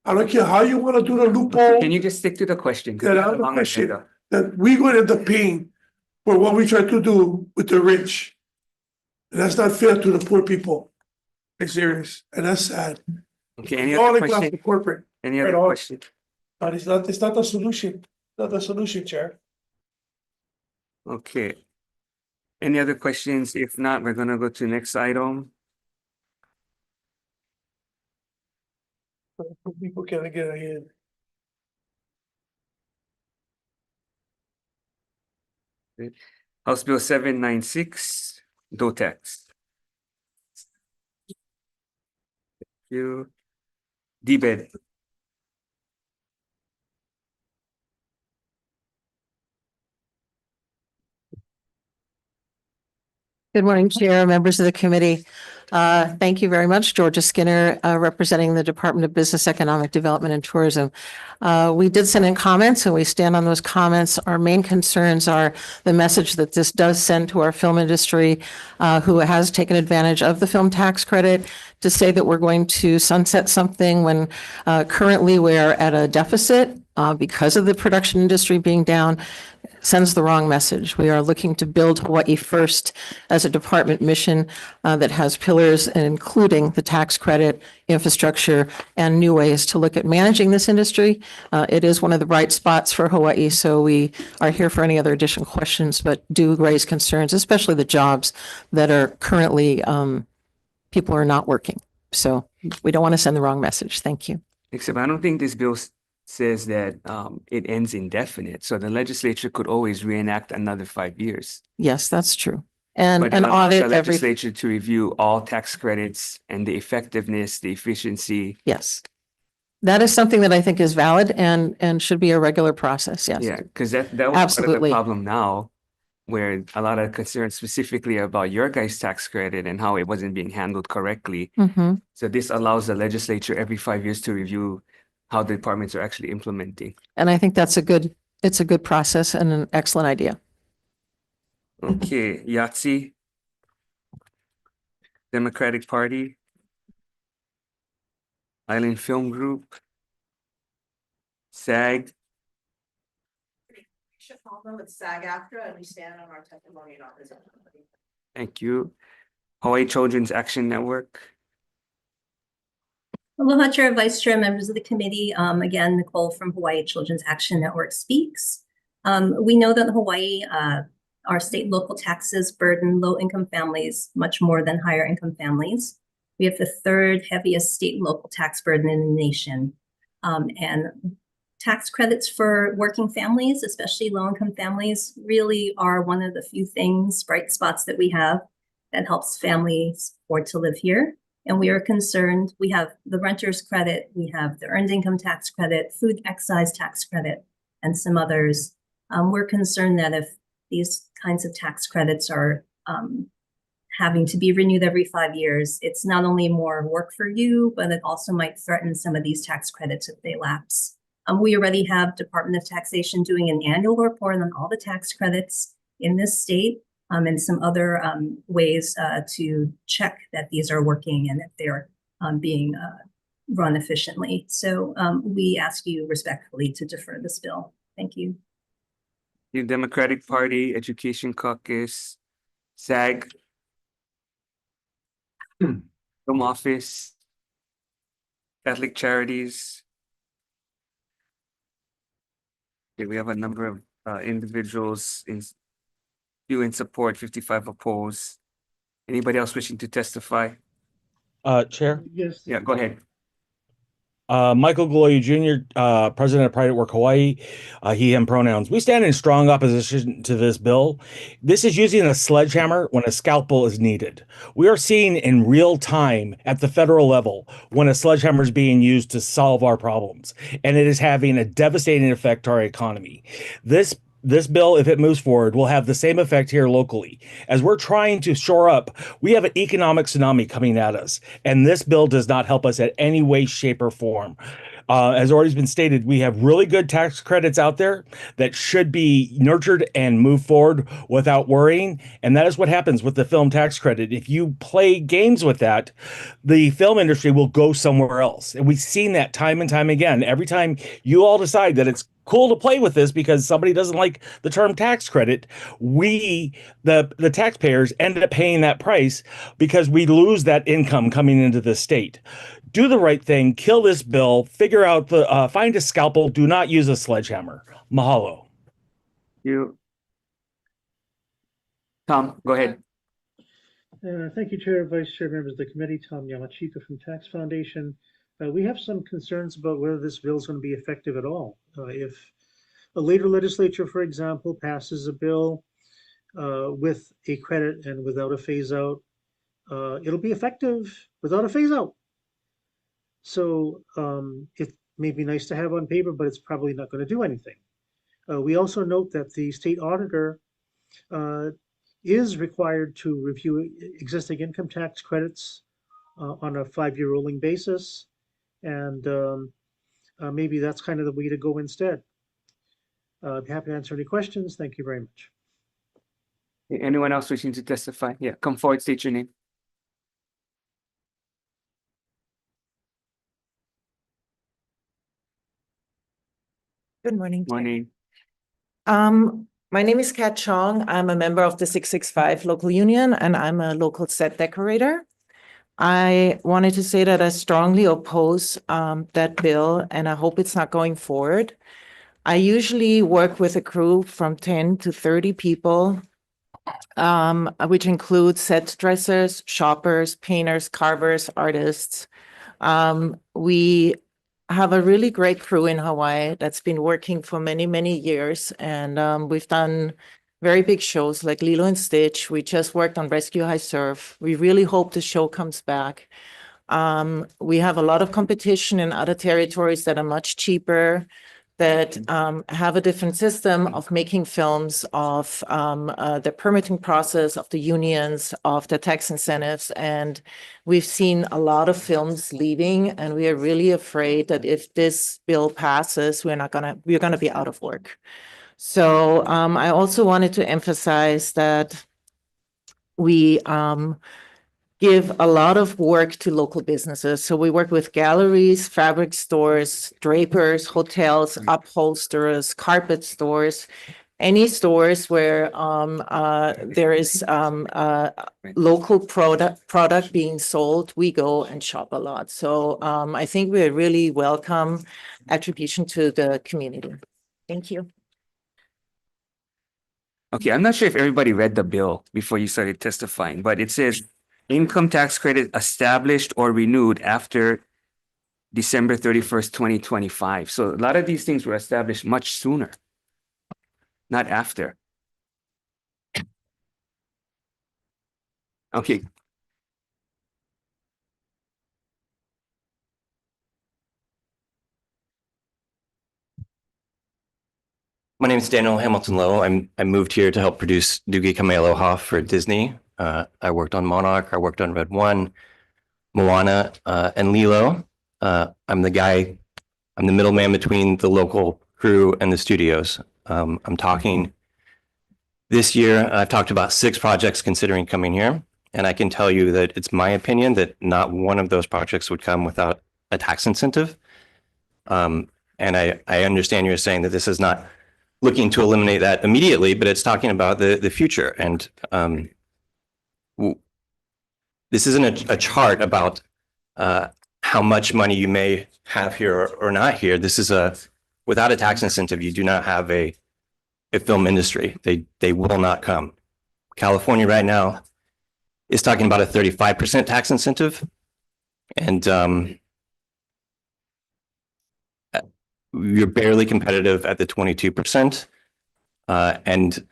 I don't care how you want to do the loophole. Can you just stick to the question? 'Cause That we have a other long question, agenda. that we're going to end up paying for what we try to do with the rich. And that's not fair to the poor people. It's serious, and that's sad. Okay, any All other the class question? of corporate. Any Right other on. question? But it's not the solution. Not the solution, Chair. Okay. Any other questions? If not, we're gonna go to next item. People can't get ahead. House Bill 796, DO tax. You. D-bed. Good morning, Chair, members of the committee. Thank you very much. Georgia Skinner, representing the Department of Business, Economic Development and Tourism. We did send in comments and we stand on those comments. Our main concerns are the message that this does send to our film industry, who has taken advantage of the film tax credit, to say that we're going to sunset something when currently we're at a deficit because of the production industry being down. Sends the wrong message. We are looking to build Hawaii first as a department mission that has pillars, including the tax credit, infrastructure, and new ways to look at managing this industry. It is one of the bright spots for Hawaii, so we are here for any other additional questions, but do raise concerns, especially the jobs that are currently, people are not working. So we don't want to send the wrong message. Thank you. Except I don't think this bill says that it ends indefinite. So the legislature could always reenact another 5 years. Yes, that's true. And But an it allows the audit every, legislature to review all tax credits and the effectiveness, the efficiency. yes. That is something that I think is valid and should be a regular process, yes. Yeah, because that was part of the Absolutely. problem now, where a lot of concerns specifically about your guys' tax credit and how it wasn't being handled correctly. Mhm. So this allows the legislature every 5 years to review how the departments are actually implementing. And I think that's it's a good process and an excellent idea. Okay, Yahtzee, Democratic Party, Island Film Group, SAG, Should call them with SAG-AFTRA and we stand on our testimony and opposition. thank you. Hawaii Children's Action Network, Aloha Chair, Vice Chair, members of the committee. Again, Nicole from Hawaii Children's Action Network speaks. We know that in Hawaii, our state and local taxes burden low-income families much more than higher-income families. We have the third heaviest state and local tax burden in the nation. And tax credits for working families, especially low-income families, really are one of the few things, bright spots that we have that helps families afford to live here. And we are concerned, we have the renter's credit, we have the earned income tax credit, food excise tax credit, and some others. We're concerned that if these kinds of tax credits are having to be renewed every 5 years, it's not only more work for you, but it also might threaten some of these tax credits if they lapse. We already have Department of Taxation doing an annual report on all the tax credits in this state. And some other ways to check that these are working and that they're being run efficiently. So we ask you respectfully to defer this bill. Thank you. the Democratic Party, Education Caucus, SAG, Home Office, Catholic Charities. Okay, we have a number of individuals in support, 55 opposed. Anybody else wishing to testify? Chair, Yes. Yeah, go ahead. Michael Gloria Jr., President of Pride at Work Hawaii, he, him pronouns. We stand in strong opposition to this bill. This is using a sledgehammer when a scalpel is needed. We are seeing in real time at the federal level when a sledgehammer is being used to solve our problems, and it is having a devastating effect to our economy. This bill, if it moves forward, will have the same effect here locally. As we're trying to shore up, we have an economic tsunami coming at us, and this bill does not help us in any way, shape, or form. As already been stated, we have really good tax credits out there that should be nurtured and move forward without worrying. And that is what happens with the film tax credit. If you play games with that, the film industry will go somewhere else. And we've seen that time and time again. Every time you all decide that it's cool to play with this because somebody doesn't like the term tax credit, we, the taxpayers, end up paying that price because we lose that income coming into the state. Do the right thing, kill this bill, figure out find a scalpel, do not use a sledgehammer. Mahalo. You. Tom, go ahead. Thank you, Chair, Vice Chair, members of the committee. Tom Yamachika from Tax Foundation. We have some concerns about whether this bill is going to be effective at all. If a later legislature, for example, passes a bill with a credit and without a phase out, it'll be effective without a phase out. So it may be nice to have on paper, but it's probably not going to do anything. We also note that the state auditor is required to review existing income tax credits on a 5-year rolling basis. And maybe that's kind of the way to go instead. I'd be happy to answer any questions. Thank you very much. Anyone else wishing to testify? Yeah, come forward, state your name. Good morning. Morning. My name is Kat Chong. I'm a member of the 665 local union and I'm a local set decorator. I wanted to say that I strongly oppose that bill and I hope it's not going forward. I usually work with a crew from 10 to 30 people, which includes set dressers, shoppers, painters, carvers, artists. We have a really great crew in Hawaii that's been working for many, many years. And we've done very big shows like Lilo and Stitch. We just worked on Rescue High Surf. We really hope the show comes back. We have a lot of competition in other territories that are much cheaper, that have a different system of making films, of the permitting process, of the unions, of the tax incentives. And we've seen a lot of films leaving, and we are really afraid that if this bill passes, we're gonna be out of work. So I also wanted to emphasize that we give a lot of work to local businesses. So we work with galleries, fabric stores, drapers, hotels, upholsterers, carpet stores, any stores where there is local product being sold, we go and shop a lot. So I think we really welcome attribution to the community. Thank you. Okay, I'm not sure if everybody read the bill before you started testifying, but it says income tax credit established or renewed after December 31st, 2025. So a lot of these things were established much sooner, not after. Okay. My name is Daniel Hamilton Lowe. I moved here to help produce Dugi Kamealoha for Disney. I worked on Monarch, I worked on Red One, Moana, and Lilo. I'm the middleman between the local crew and the studios. I'm talking this year, I've talked about 6 projects considering coming here. And I can tell you that it's my opinion that not one of those projects would come without a tax incentive. And I understand you're saying that this is not looking to eliminate that immediately, but it's talking about the future. And this isn't a chart about how much money you may have here or not here. This is without a tax incentive, you do not have a film industry. They will not come. California right now is talking about a 35% tax incentive. And you're barely competitive at the 22%. And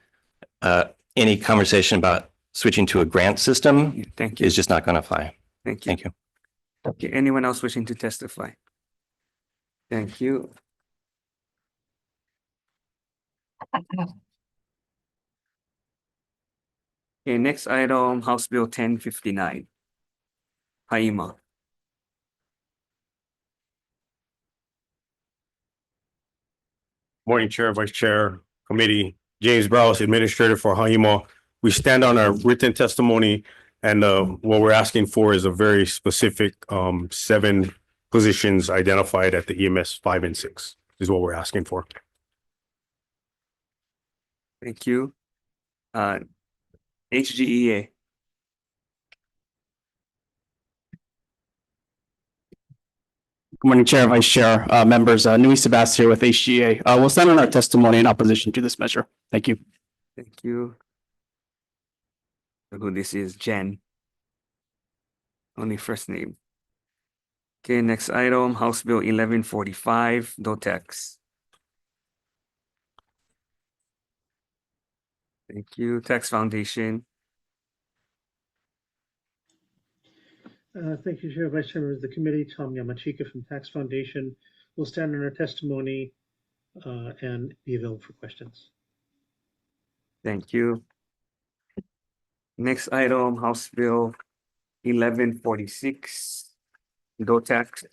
any conversation about switching to a grant system is just not going to fly. Thank you. Thank you. Okay, anyone else wishing to testify? Thank you. Okay, next item, House Bill 1059. Haima. Morning, Chair, Vice Chair, Committee. James Browse, Administrator for Haima. We stand on our written testimony, and what we're asking for is a very specific 7 positions identified at the EMS 5 and 6 is what we're asking for. Thank you. HGEA. Good morning, Chair, Vice Chair, members, Nui Sebastian here with HGA. We'll stand on our testimony in opposition to this measure. Thank you. Thank you. Who this is, Jen. Only first name. Okay, next item, House Bill 1145, Dotex. Thank you. Tax Foundation. Thank you, Chair, Vice Chair, members of the committee. Tom Yamachika from Tax Foundation. We'll stand on our testimony and be available for questions. Thank you. Next item, House Bill 1146, Dotex.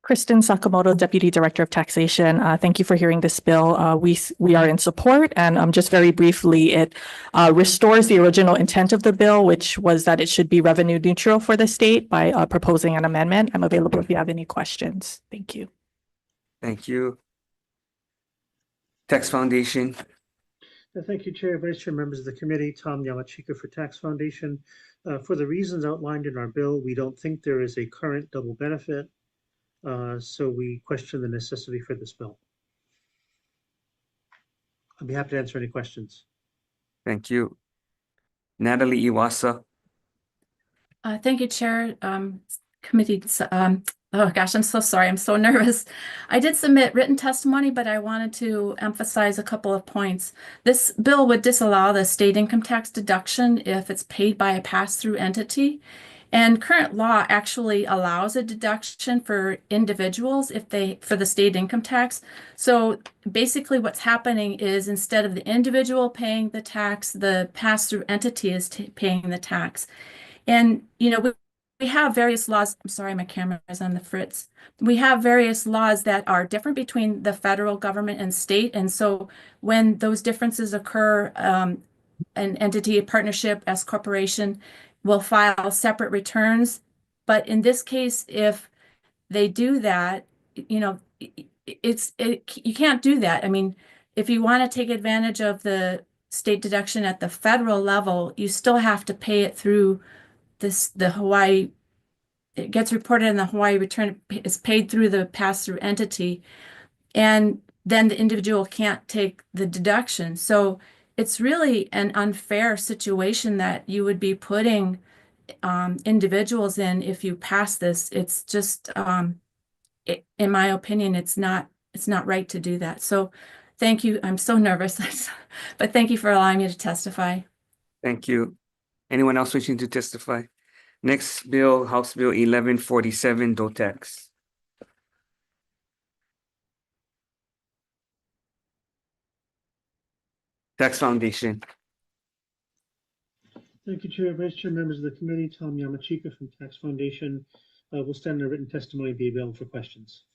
Kristen Sakamoto, Deputy Director of Taxation. Thank you for hearing this bill. We are in support, and just very briefly, it restores the original intent of the bill, which was that it should be revenue neutral for the state by proposing an amendment. I'm available if you have any questions. Thank you. Thank you. Tax Foundation. Thank you, Chair, Vice Chair, members of the committee. Tom Yamachika for Tax Foundation. For the reasons outlined in our bill, we don't think there is a current double benefit. So we question the necessity for this bill. I'd be happy to answer any questions. Thank you. Natalie Iwasa. Thank you, Chair. Committee, oh gosh, I'm so sorry. I'm so nervous. I did submit written testimony, but I wanted to emphasize a couple of points. This bill would disallow the state income tax deduction if it's paid by a pass-through entity. And current law actually allows a deduction for individuals for the state income tax. So basically what's happening is instead of the individual paying the tax, the pass-through entity is paying the tax. And, we have various laws. I'm sorry, my camera is on the fritz. We have various laws that are different between the federal government and state. And so when those differences occur, an entity, a partnership, S corporation will file separate returns. But in this case, if they do that, you can't do that. I mean, if you want to take advantage of the state deduction at the federal level, you still have to pay it through the Hawaii. It gets reported in the Hawaii return. It's paid through the pass-through entity, and then the individual can't take the deduction. So it's really an unfair situation that you would be putting individuals in if you pass this. It's just, in my opinion, it's not right to do that. So thank you. I'm so nervous, but thank you for allowing me to testify. Thank you. Anyone else wishing to testify? Next bill, House Bill 1147, DOTAX. Tax Foundation. Thank you, Chair, Vice Chair, members of the committee. Tom Yamachika from Tax Foundation. Will stand in a written testimony, be available for questions.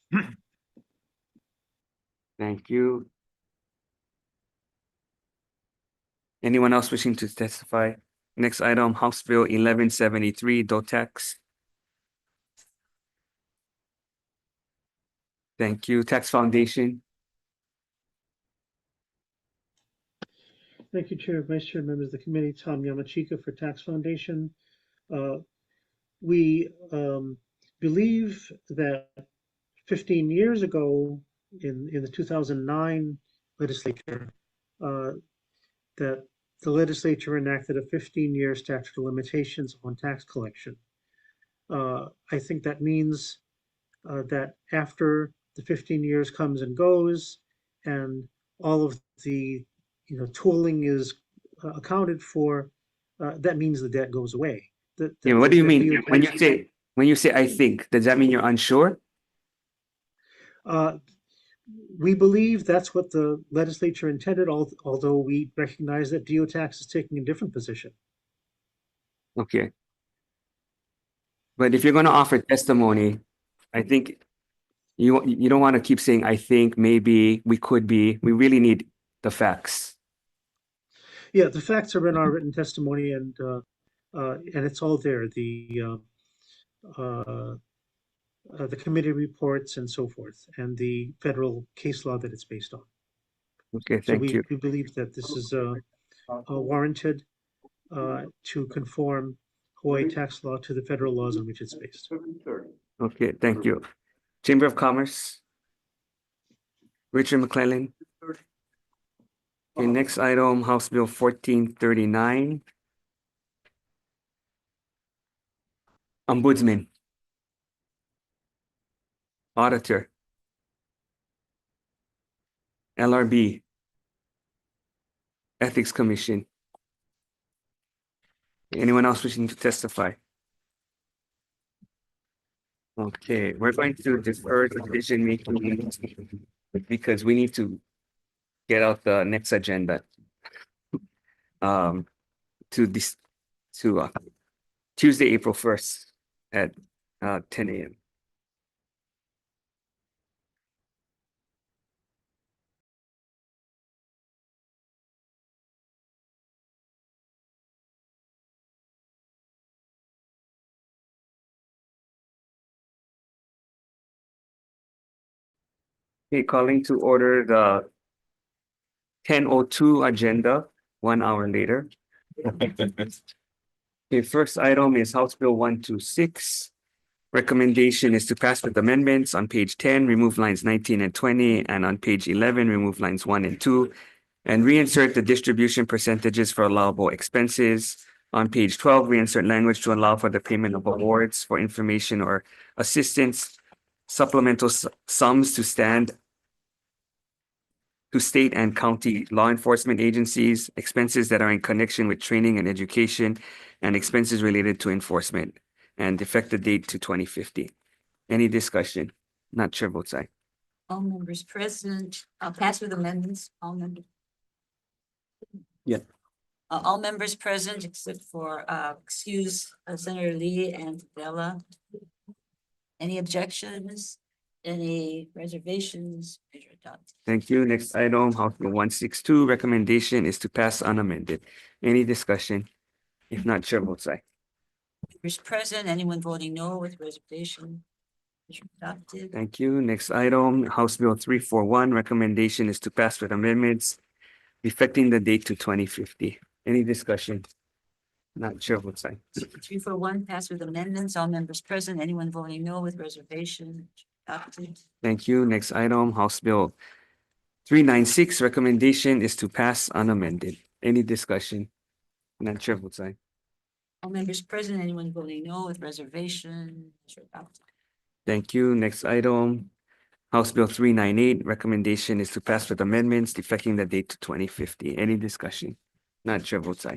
Thank you. Anyone else wishing to testify? Next item, House Bill 1173, DOTAX. Thank you. Tax Foundation. Thank you, Chair, Vice Chair, members of the committee. Tom Yamachika for Tax Foundation. We believe that 15 years ago in the 2009 legislature, that the legislature enacted a 15-year statute of limitations on tax collection. I think that means that after the 15 years comes and goes and all of the tooling is accounted for, that means the debt goes away. Yeah, what do you mean? When you say I think, does that mean you're unsure? We believe that's what the legislature intended, although we recognize that DOTAX is taking a different position. Okay. But if you're going to offer testimony, I think you don't want to keep saying I think, maybe, we could be. We really need the facts. Yeah, the facts are in our written testimony, and it's all there. The committee reports and so forth, and the federal case law that it's based on. Okay, thank you. We believe that this is warranted to conform Hawaii tax law to the federal laws on which it's based. Okay, thank you. Chamber of Commerce. Richard McClellan. Okay, next item, House Bill 1439. Ombudsman. Auditor. LRB. Ethics Commission. Anyone else wishing to testify? Okay, we're going to defer decision making because we need to get out the next agenda to Tuesday, April 1st at 10 a.m. Okay, calling to order the 10:02 agenda, 1 hour later. Okay, first item is House Bill 126. Recommendation is to pass with amendments on page 10, remove lines 19 and 20, and on page 11, remove lines 1 and 2, and reinsert the distribution percentages for allowable expenses. On page 12, we insert language to allow for the payment of awards for information or assistance, supplemental sums to state and county law enforcement agencies, expenses that are in connection with training and education, and expenses related to enforcement, and effective date to 2050. Any discussion? Not chair votes aye. All members present, pass with amendments, all members. Yeah. All members present except for, excuse Senator Lee and Bella. Any objections? Any reservations? Measure adopted. Thank you. Next item, House Bill 162, recommendation is to pass unamended. Any discussion? If not, chair votes aye. Members present, anyone voting no with reservation? Measure adopted. Thank you. Next item, House Bill 341, recommendation is to pass with amendments effecting the date to 2050. Any discussion? Not chair votes aye. 341, pass with amendments, all members present, anyone voting no with reservation? Adopted. Thank you. Next item, House Bill 396, recommendation is to pass unamended. Any discussion? Not chair votes aye. All members present, anyone voting no with reservation? Measure adopted. Thank you. Next item, House Bill 398, recommendation is to pass with amendments effecting the date to 2050. Any discussion? Not chair votes aye.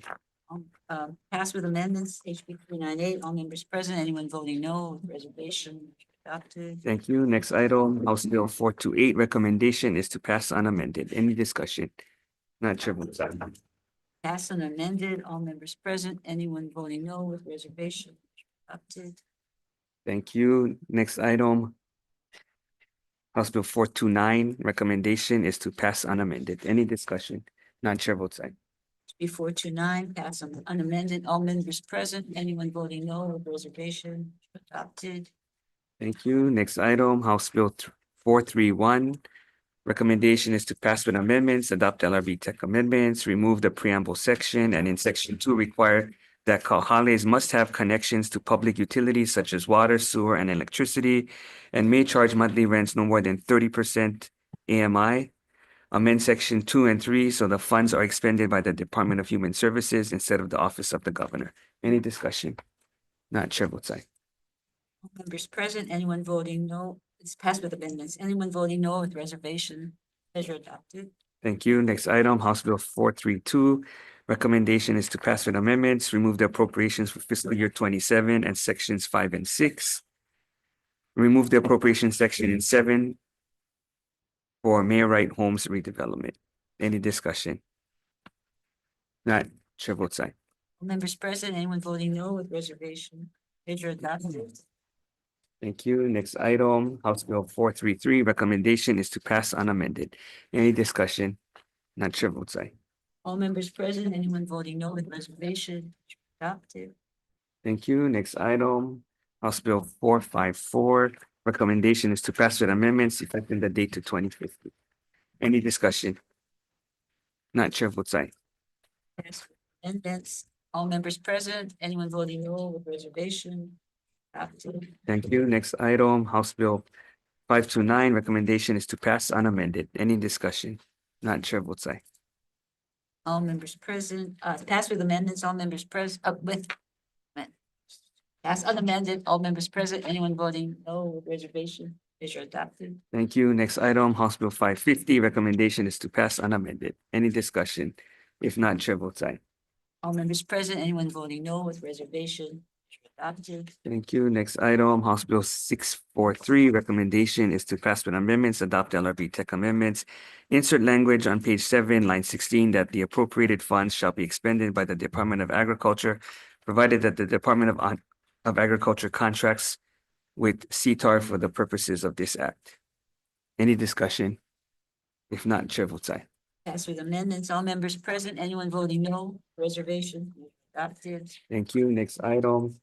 Pass with amendments, HB 398, all members present, anyone voting no with reservation? Adopted. Thank you. Next item, House Bill 428, recommendation is to pass unamended. Any discussion? Not chair votes aye. Pass and amended, all members present, anyone voting no with reservation? Adopted. Thank you. Next item, House Bill 429, recommendation is to pass unamended. Any discussion? Not chair votes aye. HB 429, pass on unamended, all members present, anyone voting no with reservation? Adopted. Thank you. Next item, House Bill 431. Recommendation is to pass with amendments, adopt LRB tech amendments, remove the preamble section, and in section 2 require that kahales must have connections to public utilities such as water, sewer, and electricity, and may charge monthly rents no more than 30% AMI. Amend section 2 and 3 so the funds are expended by the Department of Human Services instead of the Office of the Governor. Any discussion? Not chair votes aye. All members present, anyone voting no, it's passed with amendments, anyone voting no with reservation? Measure adopted. Thank you. Next item, House Bill 432. Recommendation is to pass with amendments, remove the appropriations for fiscal year 27 and sections 5 and 6. Remove the appropriation section in 7 for Mayor Right Homes redevelopment. Any discussion? Not chair votes aye. All members present, anyone voting no with reservation? Measure adopted. Thank you. Next item, House Bill 433. Recommendation is to pass unamended. Any discussion? Not chair votes aye. All members present, anyone voting no with reservation? Adopted. Thank you. Next item, House Bill 454. Recommendation is to pass with amendments effective the date to 2050. Any discussion? Not chair votes aye. Pass with amendments, all members present, anyone voting no with reservation? Adopted. Thank you. Next item, House Bill 529. Recommendation is to pass unamended. Any discussion? Not chair votes aye. All members present, pass with amendments, all members present, pass unamended, all members present, anyone voting no with reservation? Measure adopted. Thank you. Next item, House Bill 550. Recommendation is to pass unamended. Any discussion? If not, chair votes aye. All members present, anyone voting no with reservation? Measure adopted. Thank you. Next item, House Bill 643. Recommendation is to pass with amendments, adopt LRB tech amendments. Insert language on page 7, line 16, that the appropriated funds shall be expended by the Department of Agriculture, provided that the Department of Agriculture contracts with CTAR for the purposes of this act. Any discussion? If not, chair votes aye. Pass with amendments, all members present, anyone voting no, reservation? Adopted. Thank you. Next item,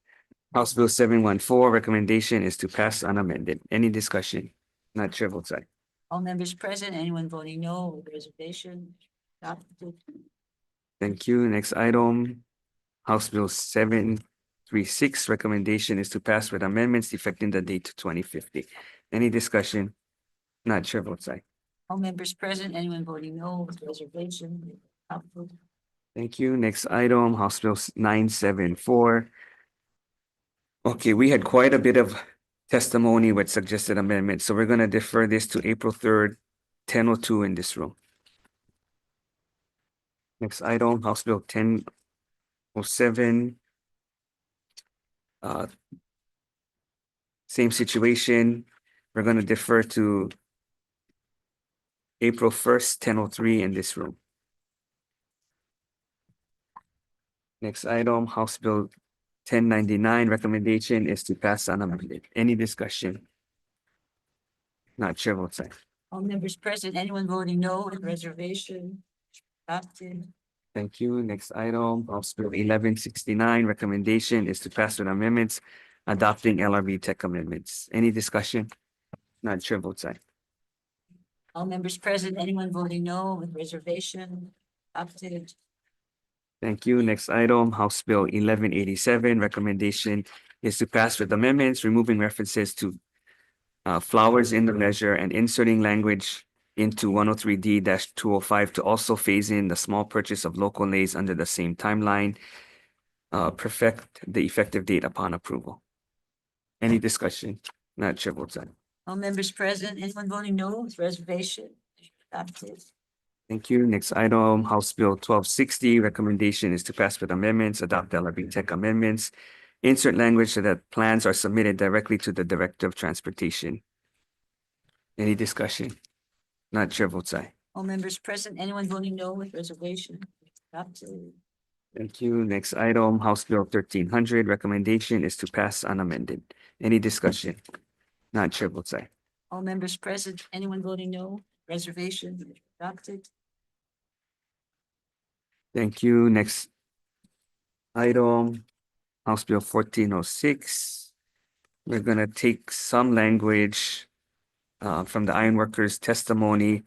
House Bill 714. Recommendation is to pass unamended. Any discussion? Not chair votes aye. All members present, anyone voting no with reservation? Adopted. Thank you. Next item, House Bill 736. Recommendation is to pass with amendments effecting the date to 2050. Any discussion? Not chair votes aye. All members present, anyone voting no with reservation? Adopted. Thank you. Next item, House Bill 974. Okay, we had quite a bit of testimony with suggested amendments, so we're gonna defer this to April 3rd, 10:02 in this room. Next item, House Bill 1007. Same situation. We're gonna defer to April 1st, 10:03 in this room. Next item, House Bill 1099, recommendation is to pass unamended. Any discussion? Not Chair votes aye. All members present, anyone voting no with reservation? Adopted. Thank you. Next item, House Bill 1169, recommendation is to pass with amendments adopting LRB tech amendments. Any discussion? Not Chair votes aye. All members present, anyone voting no with reservation? Adopted. Thank you. Next item, House Bill 1187, recommendation is to pass with amendments, removing references to flowers in the measure and inserting language into 103D-205 to also phase in the small purchase of local maize under the same timeline, perfect the effective date upon approval. Any discussion? Not Chair votes aye. All members present, anyone voting no with reservation? Adopted. Thank you. Next item, House Bill 1260, recommendation is to pass with amendments, adopt LRB tech amendments, insert language so that plans are submitted directly to the Director of Transportation. Any discussion? Not Chair votes aye. All members present, anyone voting no with reservation? Adopted. Thank you. Next item, House Bill 1300, recommendation is to pass unamended. Any discussion? Not Chair votes aye. All members present, anyone voting no, reservation? Adopted. Thank you. Next item, House Bill 1406. We're gonna take some language from the ironworkers' testimony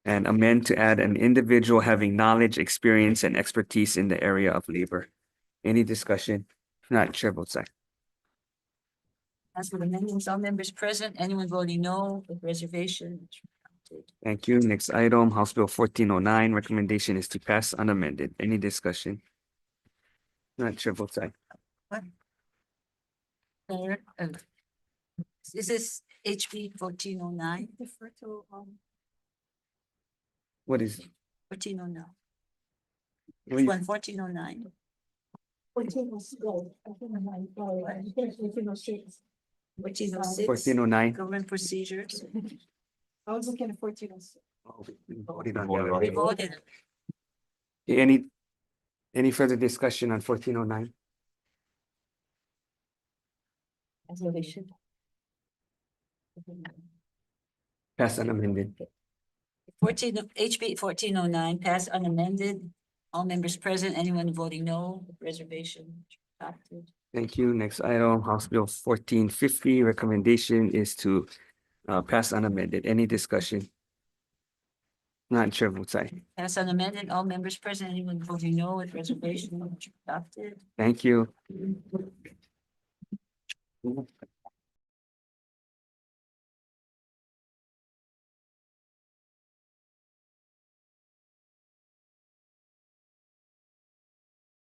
and amend to add an individual having knowledge, experience, and expertise in the area of labor. Any discussion? Not Chair votes aye. As for the amendments, all members present, anyone voting no with reservation? Adopted. Thank you. Next item, House Bill 1409, recommendation is to pass unamended. Any discussion? Not Chair votes aye. Mayor, is this HB 1409? Defer to, What is? 1409. What is- 1409. 1406. 1409. Government procedures. I was looking at 1406. We voted. Any further discussion on 1409? As we should. Pass unamended. 14 of HB 1409 passed unamended. All members present, anyone voting no, with reservation? Adopted. Thank you. Next item, House Bill 1450, recommendation is to pass unamended. Any discussion? Not Chair votes aye. Passed unamended. All members present, anyone voting no, with reservation? Adopted. Thank you.